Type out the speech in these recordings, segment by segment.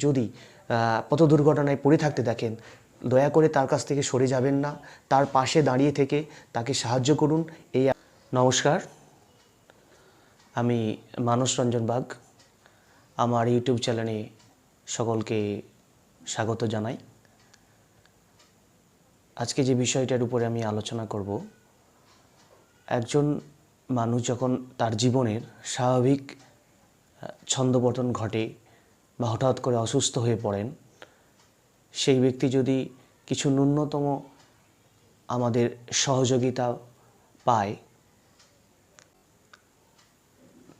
যদি পথ দুর্ঘটনায় পড়ে থাকতে দেখেন, দয়া করে তার কাছ থেকে সরে যাবেন না, তার পাশে দাঁড়িয়ে থেকে তাকে সাহায্য করুন। এই নমস্কার, আমি মানস রঞ্জন বাগ। আমার ইউটিউব চ্যানেলে সকলকে স্বাগত জানাই। আজকে যে বিষয়টার উপরে আমি আলোচনা করব, একজন মানুষ যখন তার জীবনের স্বাভাবিক ছন্দপতন ঘটে বা হঠাৎ করে অসুস্থ হয়ে পড়েন, সেই ব্যক্তি যদি কিছু ন্যূনতম আমাদের সহযোগিতা পায়,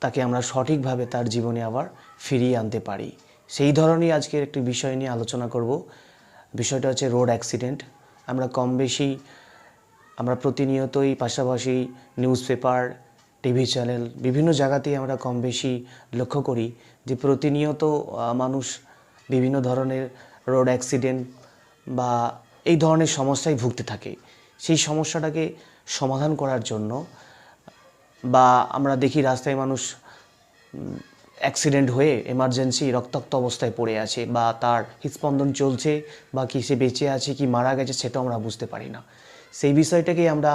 তাকে আমরা সঠিকভাবে তার জীবনে আবার ফিরিয়ে আনতে পারি। সেই ধরনের আজকের একটি বিষয় নিয়ে আলোচনা করব। বিষয়টা হচ্ছে রোড অ্যাক্সিডেন্ট। আমরা প্রতিনিয়তই পাশাপাশি নিউজ পেপার, টিভি চ্যানেল, বিভিন্ন জায়গাতেই আমরা কম বেশি লক্ষ্য করি যে প্রতিনিয়ত মানুষ বিভিন্ন ধরনের রোড অ্যাক্সিডেন্ট বা এই ধরনের সমস্যায় ভুগতে থাকে। সেই সমস্যাটাকে সমাধান করার জন্য বা আমরা দেখি রাস্তায় মানুষ অ্যাক্সিডেন্ট হয়ে এমার্জেন্সি রক্তাক্ত অবস্থায় পড়ে আছে, বা তার হৃদস্পন্দন চলছে, বা কি সে বেঁচে আছে কি মারা গেছে সেটাও আমরা বুঝতে পারি না। সেই বিষয়টাকেই আমরা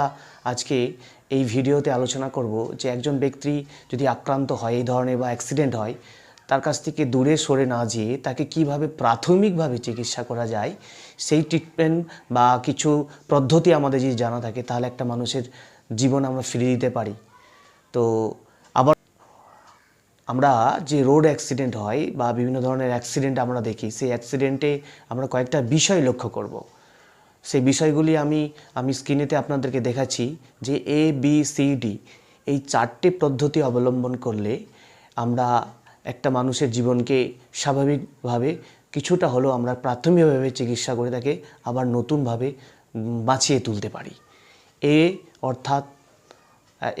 আজকে এই ভিডিওতে আলোচনা করব যে একজন ব্যক্তি যদি আক্রান্ত হয় এই ধরনের বা অ্যাক্সিডেন্ট হয়, তার কাছ থেকে দূরে সরে না যেয়ে তাকে কিভাবে প্রাথমিকভাবে চিকিৎসা করা যায়, সেই ট্রিটমেন্ট বা কিছু পদ্ধতি আমাদের যদি জানা থাকে, তাহলে একটা মানুষের জীবন আমরা ফিরিয়ে দিতে পারি। তো আবার আমরা যে রোড অ্যাক্সিডেন্ট হয় বা বিভিন্ন ধরনের অ্যাক্সিডেন্ট আমরা দেখি, সেই অ্যাক্সিডেন্টে আমরা কয়েকটা বিষয় লক্ষ্য করব। সেই বিষয়গুলি আমি স্ক্রিনেতে আপনাদেরকে দেখাচ্ছি যে ABCD এই 4টে পদ্ধতি অবলম্বন করলে আমরা একটা মানুষের জীবনকে স্বাভাবিকভাবে কিছুটা হলেও আমরা প্রাথমিকভাবে চিকিৎসা করে তাকে আবার নতুনভাবে বাঁচিয়ে তুলতে পারি। A অর্থাৎ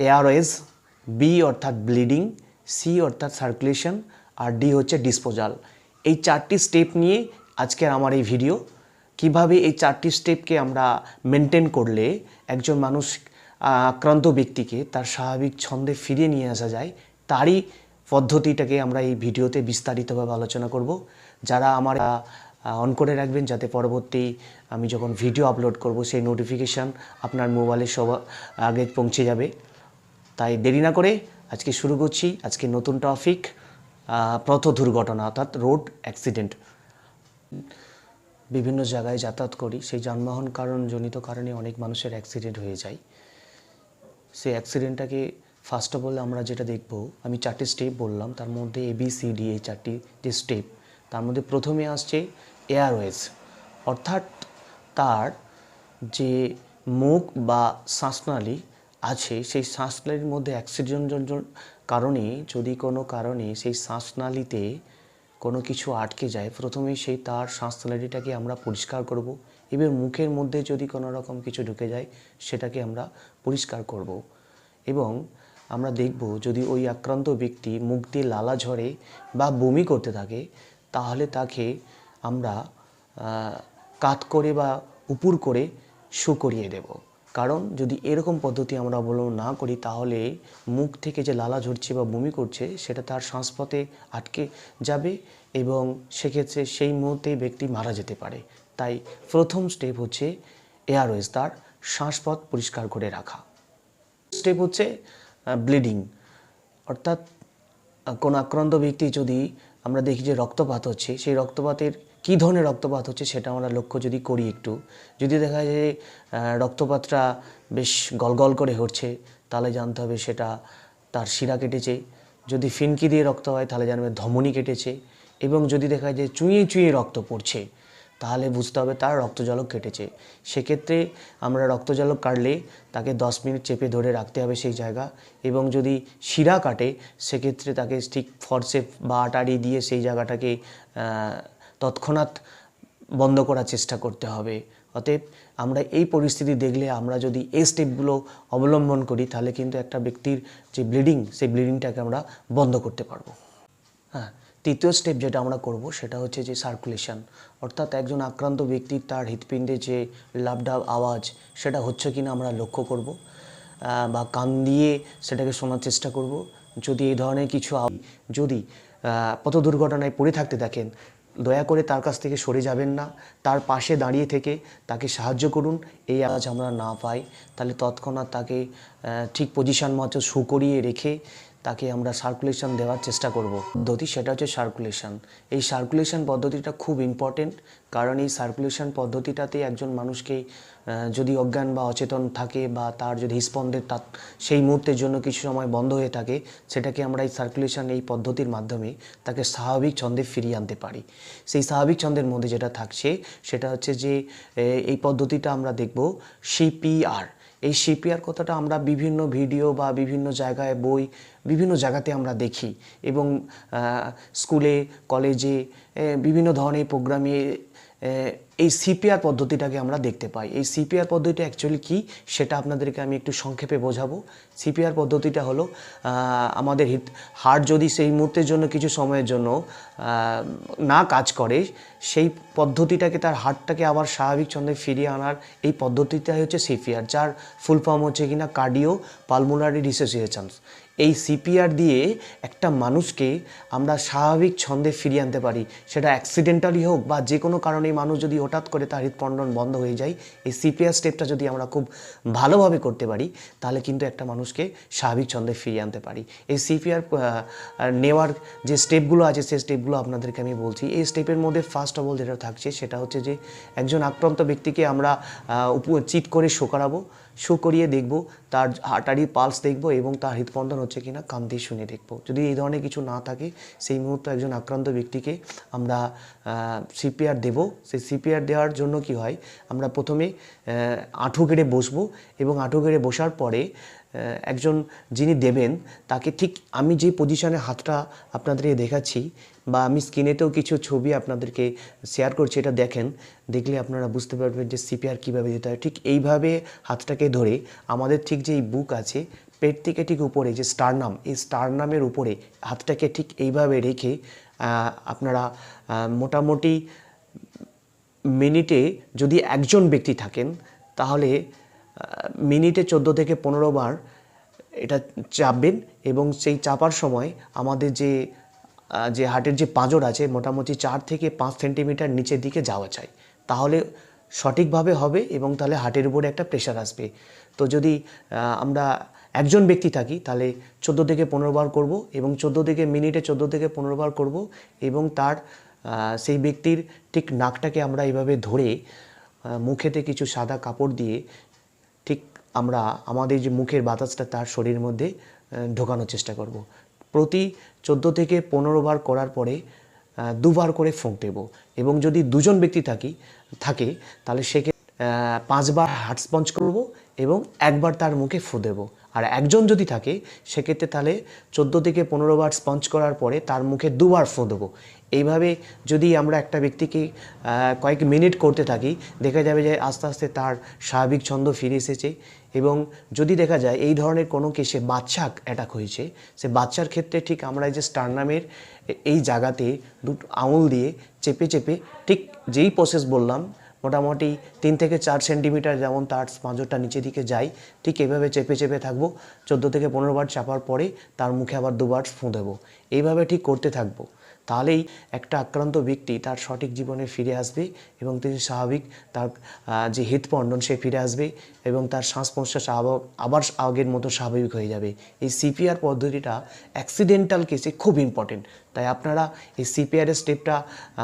এয়ারওয়েজ, বি অর্থাৎ ব্লিডিং, সি অর্থাৎ সার্কুলেশন, আর ডি হচ্ছে ডিসপোজাল। এই 4টি স্টেপ নিয়ে আজকের আমার এই ভিডিও। কিভাবে এই 4টি স্টেপকে আমরা মেনটেন করলে একজন মানুষ আক্রান্ত ব্যক্তিকে তার স্বাভাবিক ছন্দে ফিরিয়ে নিয়ে আসা যায়, তারই পদ্ধতিটাকে আমরা এই ভিডিওতে বিস্তারিতভাবে আলোচনা করব। যারা আমার অন করে রাখবেন, যাতে পরবর্তী আমি যখন ভিডিও আপলোড করব সেই নোটিফিকেশান আপনার মোবাইলে সবার আগে পৌঁছে যাবে। তাই দেরি না করে আজকে শুরু করছি। আজকে নতুন টপিক, পথ দুর্ঘটনা অর্থাৎ রোড অ্যাক্সিডেন্ট। বিভিন্ন জায়গায় যাতায়াত করি, সেই যানবাহন কারণজনিত কারণে অনেক মানুষের অ্যাক্সিডেন্ট হয়ে যায়। সেই অ্যাক্সিডেন্টটাকে ফার্স্ট অফ অল আমরা যেটা দেখব, আমি 4টি স্টেপ বললাম, তার মধ্যে ABCD এই 4টি যে স্টেপ, তার মধ্যে প্রথমে আসছে এয়ারওয়েজ, অর্থাৎ তার যে মুখ বা শ্বাসনালী আছে, সেই শ্বাসনালীর মধ্যে অ্যাক্সিডেন্টের কারণে যদি কোনো কারণে সেই শ্বাসনালীতে কোনো কিছু আটকে যায়, প্রথমেই সেই তার শ্বাসনালীটাকে আমরা পরিষ্কার করব। এবার মুখের মধ্যে যদি কোনো রকম কিছু ঢুকে যায়, সেটাকে আমরা পরিষ্কার করব। এবং আমরা দেখব যদি ওই আক্রান্ত ব্যক্তি মুখ দিয়ে লালা ঝরে বা বমি করতে থাকে, তাহলে তাকে আমরা কাত করে বা উপুর করে শু করিয়ে দেব। কারণ যদি এরকম পদ্ধতি আমরা অবলম্বন না করি, তাহলে মুখ থেকে যে লালা ঝরছে বা বমি করছে সেটা তার শ্বাসপথে আটকে যাবে এবং সেক্ষেত্রে সেই মুহূর্তে ব্যক্তি মারা যেতে পারে। তাই প্রথম স্টেপ হচ্ছে এয়ারওয়েজ, তার শ্বাসপথ পরিষ্কার করে রাখা। স্টেপ হচ্ছে ব্লিডিং, অর্থাৎ কোনো আক্রান্ত ব্যক্তি যদি আমরা দেখি যে রক্তপাত হচ্ছে, সেই রক্তপাতের কী ধরনের রক্তপাত হচ্ছে সেটা আমরা লক্ষ্য যদি করি একটু, যদি দেখা যায় রক্তপাতটা বেশ গলগল করে হচ্ছে, তাহলে জানতে হবে সেটা তার শিরা কেটেছে। যদি ফিনকি দিয়ে রক্ত হয় তাহলে জানবে ধমনী কেটেছে। এবং যদি দেখা যায় চুঁইয়ে চুঁইয়ে রক্ত পড়ছে, তাহলে বুঝতে হবে তার রক্তজলক কেটেছে। সেক্ষেত্রে আমরা রক্তজলক কাটলে তাকে 10 মিনিট চেপে ধরে রাখতে হবে সেই জায়গা। এবং যদি শিরা কাটে, সেক্ষেত্রে তাকে ঠিক ফরসেপ বা আটারি দিয়ে সেই জায়গাটাকে তৎক্ষণাৎ বন্ধ করার চেষ্টা করতে হবে। অতএব আমরা এই পরিস্থিতি দেখলে আমরা যদি এই স্টেপগুলো অবলম্বন করি, তাহলে কিন্তু একটা ব্যক্তির যে ব্লিডিং, সেই ব্লিডিংটাকে আমরা বন্ধ করতে পারবো। হ্যাঁ, তৃতীয় স্টেপ যেটা আমরা করব সেটা হচ্ছে যে সার্কুলেশন, অর্থাৎ একজন আক্রান্ত ব্যক্তির তার হৃৎপিণ্ডে যে লাবডাব আওয়াজ সেটা হচ্ছে কিনা আমরা লক্ষ্য করব, বা কান দিয়ে সেটাকে শোনার চেষ্টা করব। যদি এই ধরনের কিছু যদি পথ দুর্ঘটনায় পড়ে থাকতে দেখেন, দয়া করে তার কাছ থেকে সরে যাবেন না, তার পাশে দাঁড়িয়ে থেকে তাকে সাহায্য করুন। এই আজ আমরা না পাই, তাহলে তৎক্ষণাৎ তাকে ঠিক পজিশন মতো শু করিয়ে রেখে তাকে আমরা সার্কুলেশন দেওয়ার চেষ্টা করব। পদ্ধতি সেটা হচ্ছে সার্কুলেশন। এই সার্কুলেশন পদ্ধতিটা খুব ইম্পর্টেন্ট, কারণ এই সার্কুলেশন পদ্ধতিটাতে একজন মানুষকে যদি অজ্ঞান বা অচেতন থাকে বা তার যদি হৃৎস্পন্দের তার সেই মুহূর্তের জন্য কিছু সময় বন্ধ হয়ে থাকে, সেটাকে আমরা এই সার্কুলেশন এই পদ্ধতির মাধ্যমে তাকে স্বাভাবিক ছন্দে ফিরিয়ে আনতে পারি। সেই স্বাভাবিক ছন্দের মধ্যে যেটা থাকছে সেটা হচ্ছে যে এই পদ্ধতিটা আমরা দেখব সিপিআর। এই সিপিআর কথাটা আমরা বিভিন্ন ভিডিও বা বিভিন্ন জায়গায় বই বিভিন্ন জায়গাতে আমরা দেখি, এবং স্কুলে কলেজে বিভিন্ন ধরনের প্রোগ্রামে এই সিপিআর পদ্ধতিটাকে আমরা দেখতে পাই। এই সিপিআর পদ্ধতিটা অ্যাকচুয়ালি কী সেটা আপনাদেরকে আমি একটু সংক্ষেপে বোঝাবো। সিপিআর পদ্ধতিটা হলো আমাদের হার্ট যদি সেই মুহূর্তের জন্য কিছু সময়ের জন্য না কাজ করে, সেই পদ্ধতিটাকে তার হার্টটাকে আবার স্বাভাবিক ছন্দে ফিরিয়ে আনার এই পদ্ধতিটাই হচ্ছে সিপিআর, যার ফুল ফর্ম হচ্ছে কিনা কার্ডিও পালমোনারি রিসাসিটেশন। এই সিপিআর দিয়ে একটা মানুষকে আমরা স্বাভাবিক ছন্দে ফিরিয়ে আনতে পারি, সেটা অ্যাক্সিডেন্টালি হোক বা যে কোনো কারণে মানুষ যদি হঠাৎ করে তার হৃদস্পন্দন বন্ধ হয়ে যায়, এই সিপিআর স্টেপটা যদি আমরা খুব ভালোভাবে করতে পারি, তাহলে কিন্তু একটা মানুষকে স্বাভাবিক ছন্দে ফিরিয়ে আনতে পারি। এই সিপিআর নেওয়ার যে স্টেপগুলো আছে সেই স্টেপগুলো আপনাদেরকে আমি বলছি। এই স্টেপের মধ্যে ফার্স্ট অফ অল যেটা থাকছে সেটা হচ্ছে যে একজন আক্রান্ত ব্যক্তিকে আমরা চিৎ করে শো করাবো, শো করিয়ে দেখব তার হার্টারি পালস দেখব এবং তার হৃদস্পন্দন হচ্ছে কিনা কান দিয়ে শুনে দেখব। যদি এই ধরনের কিছু না থাকে, সেই মুহূর্তে একজন আক্রান্ত ব্যক্তিকে আমরা সিপিআর দেব। সেই সিপিআর দেওয়ার জন্য কি হয়, আমরা প্রথমে আঁঠু গেড়ে বসবো এবং আঁঠু গেড়ে বসার পরে একজন যিনি দেবেন তাকে ঠিক আমি যে পজিশনে হাতটা আপনাদেরকে দেখাচ্ছি বা আমি স্ক্রিনেতেও কিছু ছবি আপনাদেরকে শেয়ার করছি, এটা দেখেন, দেখলে আপনারা বুঝতে পারবেন যে সিপিআর কীভাবে দিতে হয়। ঠিক এইভাবে হাতটাকে ধরে আমাদের ঠিক যে বুক আছে পেট থেকে ঠিক উপরে যে স্টারনাম, এই স্টারনামের উপরে হাতটাকে ঠিক এইভাবে রেখে আপনারা মোটামুটি মিনিটে যদি একজন ব্যক্তি থাকেন তাহলে মিনিটে 14 থেকে 15 বার এটা চাপবেন, এবং সেই চাপার সময় আমাদের যে হার্টের যে পাঁজর আছে মোটামুটি 4 থেকে 5 সেন্টিমিটার নিচের দিকে যাওয়া চাই, তাহলে সঠিকভাবে হবে এবং তাহলে হার্টের উপরে একটা প্রেশার আসবে। তো যদি আমরা একজন ব্যক্তি থাকি তাহলে 14 থেকে 15 বার করব, এবং মিনিটে 14 থেকে 15 বার করব, এবং তার সেই ব্যক্তির ঠিক নাকটাকে আমরা এইভাবে ধরে মুখেতে কিছু সাদা কাপড় দিয়ে ঠিক আমরা আমাদের যে মুখের বাতাসটা তার শরীরের মধ্যে ঢোকানোর চেষ্টা করব। প্রতি 14 থেকে 15 বার করার পরে 2 বার করে ফোঁক দেব, এবং যদি দুজন ব্যক্তি থাকে তাহলে সেক্ষেত্রে 5 বার হার্ট স্পঞ্জ করব এবং 1 বার তার মুখে ফু দেব। আর একজন যদি থাকে সেক্ষেত্রে তাহলে 14 থেকে 15 বার স্পঞ্জ করার পরে তার মুখে 2 বার ফু দেব। এইভাবে যদি আমরা একটা ব্যক্তিকে কয়েক মিনিট করতে থাকি, দেখা যাবে যে আস্তে আস্তে তার স্বাভাবিক ছন্দ ফিরে এসেছে। এবং যদি দেখা যায় এই ধরনের কোনো কেসে বাচ্চা অ্যাটাক হয়েছে, সে বাচ্চার ক্ষেত্রে ঠিক আমরা এই যে স্টারনামের এই জায়গাতে দুটো আঙুল দিয়ে চেপে চেপে ঠিক যেই প্রসেস বললাম, মোটামুটি 3 থেকে 4 সেন্টিমিটার যেমন তার পাঁজরটা নিচে দিকে যায়, ঠিক এভাবে চেপে চেপে থাকবো। 14 থেকে 15 বার চাপার পরে তার মুখে আবার 2 বার ফু দেবো। এইভাবে ঠিক করতে থাকবো, তাহলেই একটা আক্রান্ত ব্যক্তি তার সঠিক জীবনে ফিরে আসবে এবং তিনি স্বাভাবিক তার যে হৃদস্পন্দন সে ফিরে আসবে এবং তার শ্বাস প্রশ্বাস আবার আগের মতো স্বাভাবিক হয়ে যাবে। এই সিপিআর পদ্ধতিটা অ্যাক্সিডেন্টাল কেসে খুব ইম্পর্টেন্ট, তাই আপনারা এই সিপিআরের স্টেপটা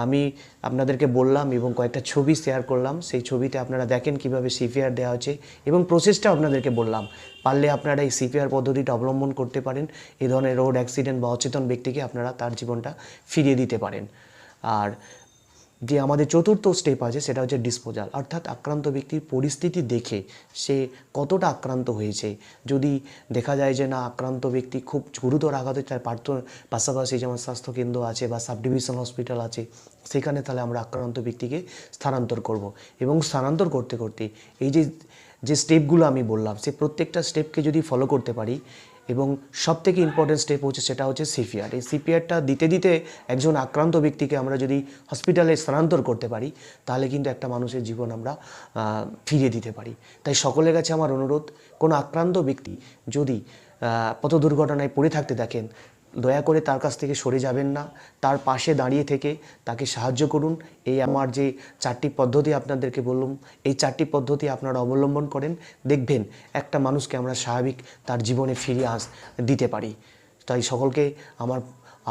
আমি আপনাদেরকে বললাম এবং কয়েকটা ছবি শেয়ার করলাম। সেই ছবিতে আপনারা দেখেন কিভাবে সিপিআর দেওয়া হচ্ছে এবং প্রসেসটা আপনাদেরকে বললাম। পারলে আপনারা এই সিপিআর পদ্ধতিটা অবলম্বন করতে পারেন, এই ধরনের রোড অ্যাক্সিডেন্ট বা অচেতন ব্যক্তিকে আপনারা তার জীবনটা ফিরিয়ে দিতে পারেন। আর যে আমাদের চতুর্থ স্টেপ আছে সেটা হচ্ছে ডিসপোজাল, অর্থাৎ আক্রান্ত ব্যক্তির পরিস্থিতি দেখে সে কতটা আক্রান্ত হয়েছে। যদি দেখা যায় যে না, আক্রান্ত ব্যক্তি খুব গুরুতর আঘাতে তার পাশাপাশি যেমন স্বাস্থ্যকেন্দ্র আছে বা সাব ডিভিশন হসপিটাল আছে, সেখানে তাহলে আমরা আক্রান্ত ব্যক্তিকে স্থানান্তর করব। এবং স্থানান্তর করতে করতে এই যে স্টেপগুলো আমি বললাম, সে প্রত্যেকটা স্টেপকে যদি ফলো করতে পারি, এবং সবথেকে ইম্পর্টেন্ট স্টেপ হচ্ছে সেটা হচ্ছে সিপিআর। এই সিপিআরটা দিতে দিতে একজন আক্রান্ত ব্যক্তিকে আমরা যদি হসপিটালে স্থানান্তর করতে পারি, তাহলে কিন্তু একটা মানুষের জীবন আমরা ফিরিয়ে দিতে পারি। তাই সকলের কাছে আমার অনুরোধ, কোনো আক্রান্ত ব্যক্তি যদি পথ দুর্ঘটনায় পড়ে থাকতে দেখেন, দয়া করে তার কাছ থেকে সরে যাবেন না, তার পাশে দাঁড়িয়ে থেকে তাকে সাহায্য করুন। এই আমার যে 4টি পদ্ধতি আপনাদেরকে বললাম, এই 4টি পদ্ধতি আপনারা অবলম্বন করেন, দেখবেন একটা মানুষকে আমরা স্বাভাবিক তার জীবনে ফিরিয়ে দিতে পারি। তাই সকলকে আমার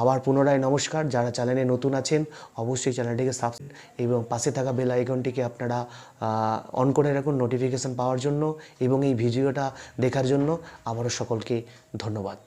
আবার পুনরায় নমস্কার। যারা চ্যানেলে নতুন আছেন অবশ্যই চ্যানেলটিকে সাবস্ক্রাইব এবং পাশে থাকা বেল আইকনটিকে আপনারা অন করে রাখুন নোটিফিকেশান পাওয়ার জন্য, এবং এই ভিডিওটা দেখার জন্য আবারও সকলকে ধন্যবাদ।